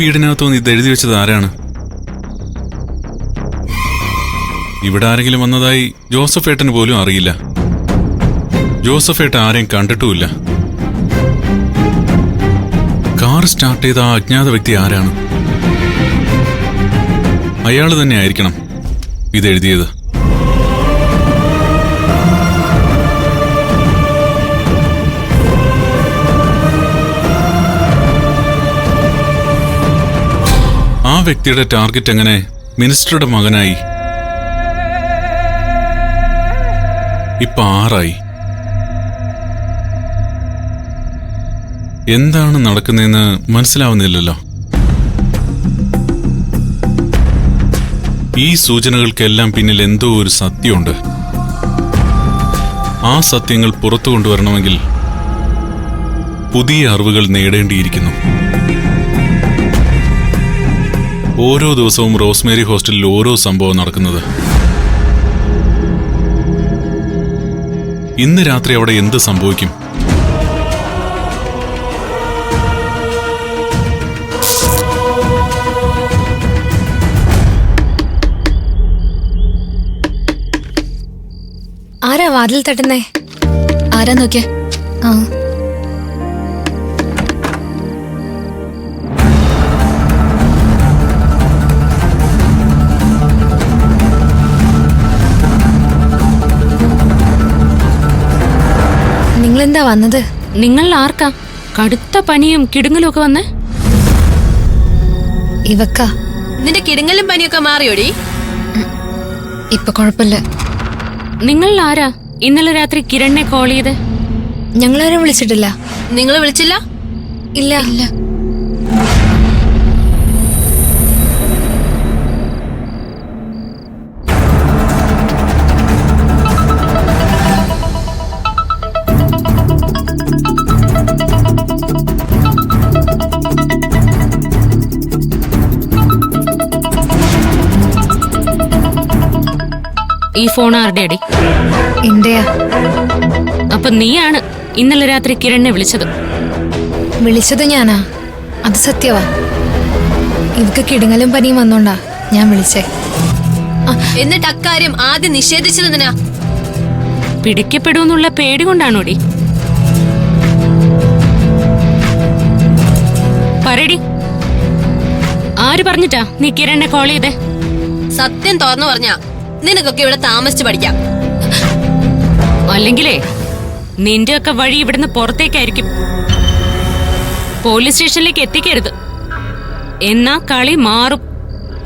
വീടിനകത്തുനിന്ന് ഇത് എഴുതി വെച്ചത് ആരാണ്? ഇവിടെ ആരെങ്കിലും വന്നതായി ജോസഫ് ഏട്ടന് പോലും അറിയില്ല. ജോസഫ് ഏട്ടൻ ആരെയും കണ്ടിട്ടുമില്ല. കാർ സ്റ്റാർട്ട് ചെയ്ത ആ അജ്ഞാത വ്യക്തി ആരാണ്? അയാൾ തന്നെ ആയിരിക്കണം ഇതെഴുതിയത്. ആ വ്യക്തിയുടെ ടാർഗറ്റ് എങ്ങനെ മിനിസ്റ്ററുടെ മകനായി? ഇപ്പൊ 6 എന്താണ് നടക്കുന്നതെന്ന് മനസ്സിലാവുന്നില്ലല്ലോ. ഈ സൂചനകൾക്കെല്ലാം പിന്നിൽ എന്തോ ഒരു സത്യമുണ്ട്. ആ സത്യങ്ങൾ പുറത്തു കൊണ്ടുവരണമെങ്കിൽ പുതിയ അറിവുകൾ നേടേണ്ടിയിരിക്കുന്നു. ഓരോ ദിവസവും റോസ്മേരി ഹോസ്റ്റലിൽ ഓരോ സംഭവം നടക്കുന്നത്. ഇന്ന് രാത്രി അവിടെ എന്ത് സംഭവിക്കും? ആരാ വാതിൽ തട്ടുന്നേ? ആരാ നോക്കിയ? ആ നിങ്ങളെന്താ വന്നത്? നിങ്ങൾ ആർക്കാ കടുത്ത പനിയും കിടുങ്ങലും ഒക്കെ വന്നേ? ഇവക്കാ. നിന്റെ കിടുങ്ങലും പനിയൊക്കെ മാറിയോടി? ഇപ്പൊ കുഴപ്പമില്ല. നിങ്ങൾ ആരാ ഇന്നലെ രാത്രി കിരണിനെ കോൾ ചെയ്ത്? ഞങ്ങളാരും വിളിച്ചിട്ടില്ല. നിങ്ങൾ വിളിച്ചില്ല? ഇല്ല ഇല്ല. ഈ ഫോൺ ആരുടെ അടി? എന്റെയാ. അപ്പൊ നീയാണ് ഇന്നലെ രാത്രി കിരണിനെ വിളിച്ചത്? വിളിച്ചത് ഞാനാ, അത് സത്യവാ. ഇവക്ക് കിടുങ്ങലും പനിയും വന്നോണ്ടാ ഞാൻ വിളിച്ചേ. എന്നിട്ട് അക്കാര്യം ആദ്യം നിഷേധിച്ചതെന്തിനാ? പിടിക്കപ്പെടുമെന്നുള്ള പേടി കൊണ്ടാണോടി? പറയടി, ആര് പറഞ്ഞിട്ടാ നീ കിരണിനെ കോൾ ചെയ്തേ? സത്യം തുറന്നു പറഞ്ഞാ നിനക്കൊക്കെ ഇവിടെ താമസിച്ചു പഠിക്കാം. അല്ലെങ്കിലേ നിന്റെ ഒക്കെ വഴി ഇവിടുന്ന് പുറത്തേക്കായിരിക്കും. പോലീസ് സ്റ്റേഷനിലേക്ക് എത്തിക്കരുത്, എന്നാ കളി മാറും,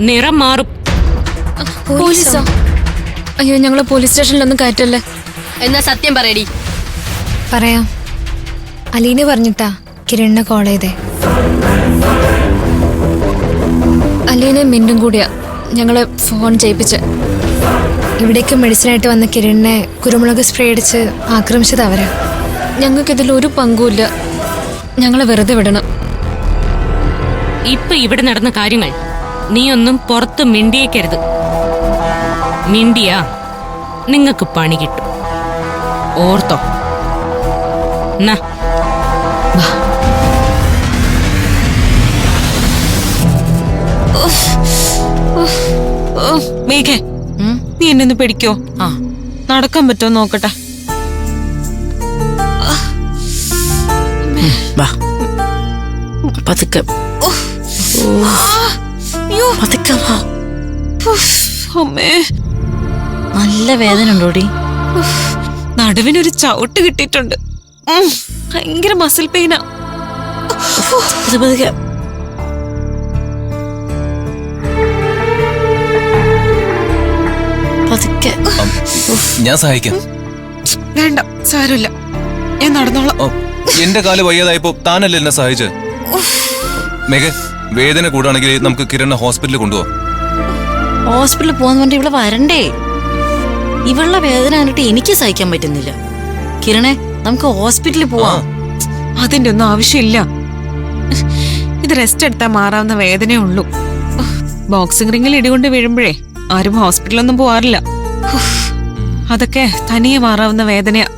നിറം മാറും. പോലീസോ? അയ്യോ, ഞങ്ങള് പോലീസ് സ്റ്റേഷനിലൊന്നും കയറ്റല്ലേ. എന്നാ സത്യം പറയടി. പറയാം. അലീന പറഞ്ഞിട്ടാ കിരണിനെ കോൾ ചെയ്തേ. അലീനെ മിന്നും കൂടിയാ ഞങ്ങള് ഫോൺ ചെയ്യിപ്പിച്ച്. ഇവിടേക്ക് മെഡിസിനായിട്ട് വന്ന കിരണിനെ കുരുമുളക് സ്പ്രേ അടിച്ച് ആക്രമിച്ചത് അവരാ. ഞങ്ങൾക്കിതിൽ ഒരു പങ്കുമില്ല. ഞങ്ങളെ വെറുതെ വിടണം. ഇപ്പൊ ഇവിടെ നടന്ന കാര്യങ്ങൾ നീ ഒന്നും പുറത്ത് മിണ്ടിയേക്കരുത്. മിണ്ടിയാ നിങ്ങക്ക് പണി കിട്ടും, ഓർത്തോ. എന്നാ മേഘേ, നീ എന്നെ ഒന്ന് പിടിക്കോ? നടക്കാൻ പറ്റുമോ നോക്കട്ടെ. പതുക്കെ പതുക്കെ വാ. അമ്മേ, നല്ല വേദന ഉണ്ടോടി? നടുവിനൊരു ചവിട്ട് കിട്ടിയിട്ടുണ്ട്. ഭയങ്കര മസിൽ പെയിനാ. പതുക്കെ പതുക്കെ. ഞാൻ സഹായിക്കാം. വേണ്ട, സാരമില്ല, ഞാൻ നടന്നോളാം. എന്റെ കാല് വയ്യാതായപ്പോ താനല്ലേ എന്നെ സഹായിച്ചത്. മേഘ, വേദന കൂടാണെങ്കിൽ നമുക്ക് കിരണിനെ ഹോസ്പിറ്റലിൽ കൊണ്ടുപോവാം. ഹോസ്പിറ്റലിൽ പോകാന്ന് പറഞ്ഞിട്ട് ഇവിടെ വരണ്ടേ? ഇവളുടെ വേദന കണ്ടിട്ട് എനിക്ക് സഹിക്കാൻ പറ്റുന്നില്ല. കിരണേ, നമുക്ക് ഹോസ്പിറ്റലിൽ പോവാം. അതിന്റെ ഒന്നും ആവശ്യമില്ല. ഇത് റെസ്റ്റ് എടുത്താൽ മാറാവുന്ന വേദനയേ ഉള്ളൂ. ബോക്സിംഗ് റിങ്ങിൽ ഇടികൊണ്ട് വീഴുമ്പോഴേ ആരും ഹോസ്പിറ്റലൊന്നും പോവാറില്ല. അതൊക്കെ തനിയെ മാറാവുന്ന വേദനയാ.